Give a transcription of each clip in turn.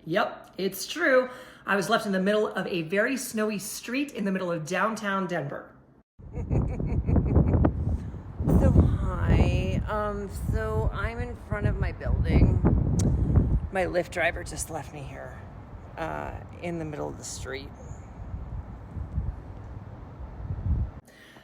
Yep, it's true. I was left in the middle of a very snowy street in the middle of downtown Denver. So hi, so I'm in front of my building. My Lyft driver just left me here, in the middle of the street.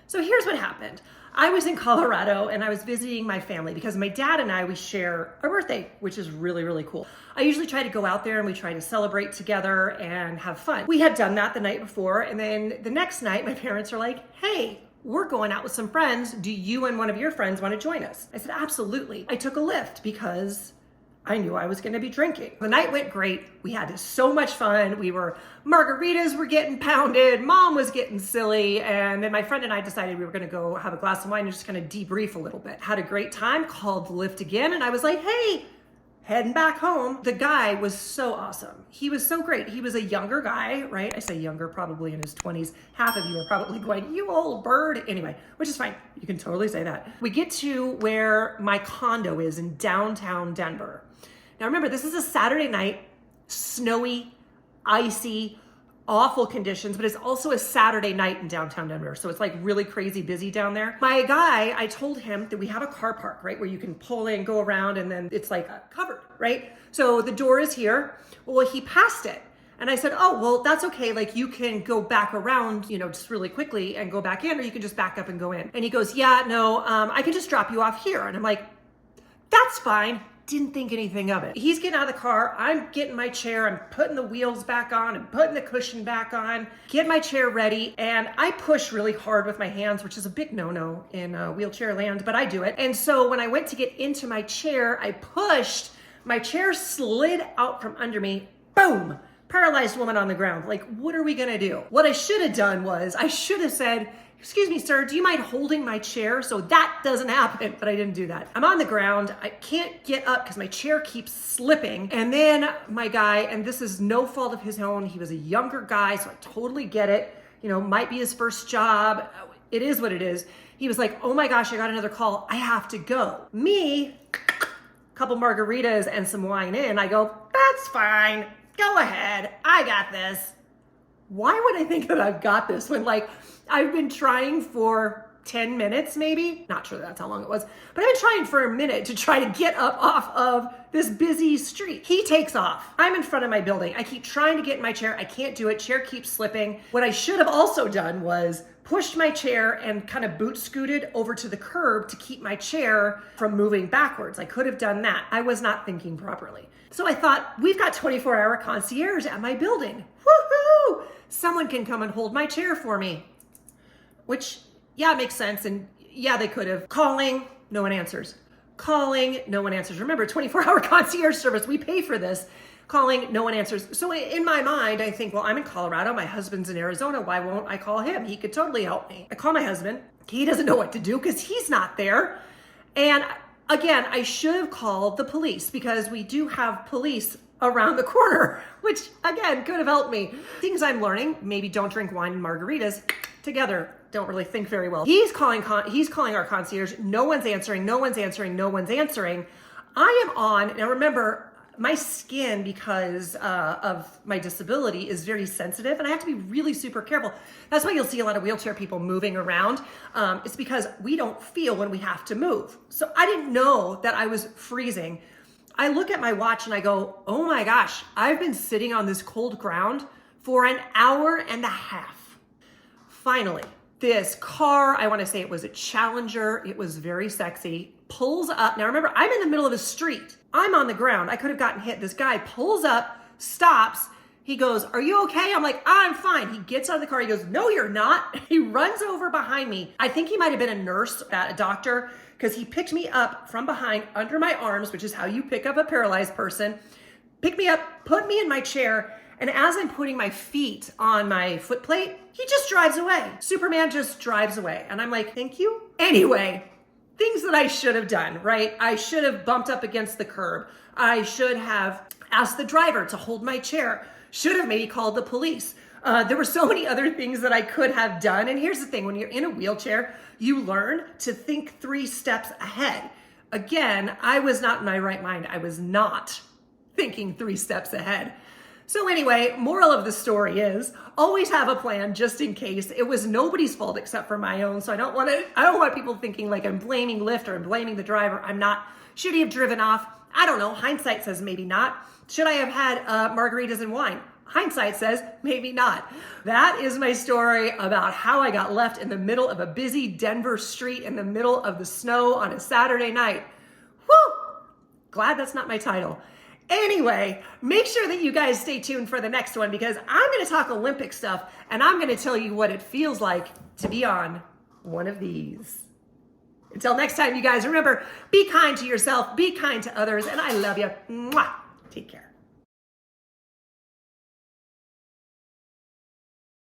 So here's what happened. I was in Colorado and I was visiting my family because my dad and I, we share a birthday, which is really, really cool. I usually try to go out there and we try to celebrate together and have fun. We had done that the night before, and then the next night my parents are like, hey, we're going out with some friends. Do you and one of your friends want to join us? I said, absolutely. I took a Lyft because I knew I was going to be drinking. The night went great. We had so much fun. Margaritas were getting pounded. Mom was getting silly. And then my friend and I decided we were going to go have a glass of wine and just kind of debrief a little bit. Had a great time, called the Lyft again. And I was like, hey, heading back home. The guy was so awesome. He was so great. He was a younger guy, right? I say younger, probably in his 20s. Half of you are probably going, you old bird. Anyway, which is fine. You can totally say that. We get to where my condo is in downtown Denver. Now remember, this is a Saturday night, snowy, icy, awful conditions, but it's also a Saturday night in downtown Denver. So it's like really crazy busy down there. My guy, I told him that we have a car park, right? Where you can pull in, go around, and then it's like covered, right? So the door is here. Well, he passed it. And I said, oh, well, that's okay. Like you can go back around, just really quickly and go back in, or you can just back up and go in. And he goes, yeah, no, I can just drop you off here. And I'm like, that's fine. Didn't think anything of it. He's getting out of the car. I'm getting my chair. I'm putting the wheels back on and putting the cushion back on, get my chair ready. And I push really hard with my hands, which is a big no-no in wheelchair land, but I do it. And so when I went to get into my chair, I pushed, my chair slid out from under me. Boom! Paralyzed woman on the ground. Like, what are we gonna do? What I should have done was, I should have said, excuse me, sir, do you mind holding my chair so that doesn't happen? But I didn't do that. I'm on the ground. I can't get up because my chair keeps slipping. And then my guy, and this is no fault of his own, he was a younger guy, so I totally get it. Might be his first job. It is what it is. He was like, oh my gosh, I got another call. I have to go. Me, a couple margaritas and some wine in, I go, that's fine. Go ahead. I got this. Why would I think that I've got this when I've been trying for 10 minutes maybe? Not sure that's how long it was, but I've been trying for a minute to try to get up off of this busy street. He takes off. I'm in front of my building. I keep trying to get in my chair. I can't do it. Chair keeps slipping. What I should have also done was pushed my chair and kind of boot scooted over to the curb to keep my chair from moving backwards. I could have done that. I was not thinking properly. So I thought, we've got 24-hour concierge at my building. Woohoo! Someone can come and hold my chair for me. Which, yeah, makes sense. And yeah, they could have. Calling, no one answers. Calling, no one answers. Remember, 24-hour concierge service, we pay for this. Calling, no one answers. So in my mind, I think, well, I'm in Colorado. My husband's in Arizona. Why won't I call him? He could totally help me. I call my husband. He doesn't know what to do because he's not there. And again, I should have called the police because we do have police around the corner, which again, could have helped me. Things I'm learning, maybe don't drink wine and margaritas together. Don't really think very well. He's calling our concierge. No one's answering. I am on, now remember, my skin, because of my disability, is very sensitive, and I have to be really super careful. That's why you'll see a lot of wheelchair people moving around. It's because we don't feel when we have to move. So I didn't know that I was freezing. I look at my watch and I go, oh my gosh, I've been sitting on this cold ground for an hour and a half. Finally, this car, I want to say it was a Challenger, it was very sexy, pulls up. Now remember, I'm in the middle of a street. I'm on the ground. I could have gotten hit. This guy pulls up, stops. He goes, are you okay? I'm like, I'm fine. He gets out of the car. He goes, no, you're not. He runs over behind me. I think he might have been a nurse, a doctor, because he picked me up from behind under my arms, which is how you pick up a paralyzed person, picked me up, put me in my chair, and as I'm putting my feet on my foot plate, he just drives away. Superman just drives away. And I'm like, thank you. Anyway, things that I should have done, right? I should have bumped up against the curb. I should have asked the driver to hold my chair. Should have maybe called the police. There were so many other things that I could have done. And here's the thing, when you're in a wheelchair, you learn to think 3 steps ahead. Again, I was not in my right mind. I was not thinking 3 steps ahead. So anyway, moral of the story is always have a plan just in case. It was nobody's fault except for my own. So I don't want people thinking like I'm blaming Lyft or I'm blaming the driver. I'm not. Should he have driven off? I don't know. Hindsight says maybe not. Should I have had margaritas and wine? Hindsight says maybe not. That is my story about how I got left in the middle of a busy Denver street in the middle of the snow on a Saturday night. Woo! Glad that's not my title. Anyway, make sure that you guys stay tuned for the next one because I'm going to talk Olympic stuff and I'm going to tell you what it feels like to be on one of these. Until next time, you guys, remember, be kind to yourself, be kind to others, and I love you. Mwah! Take care.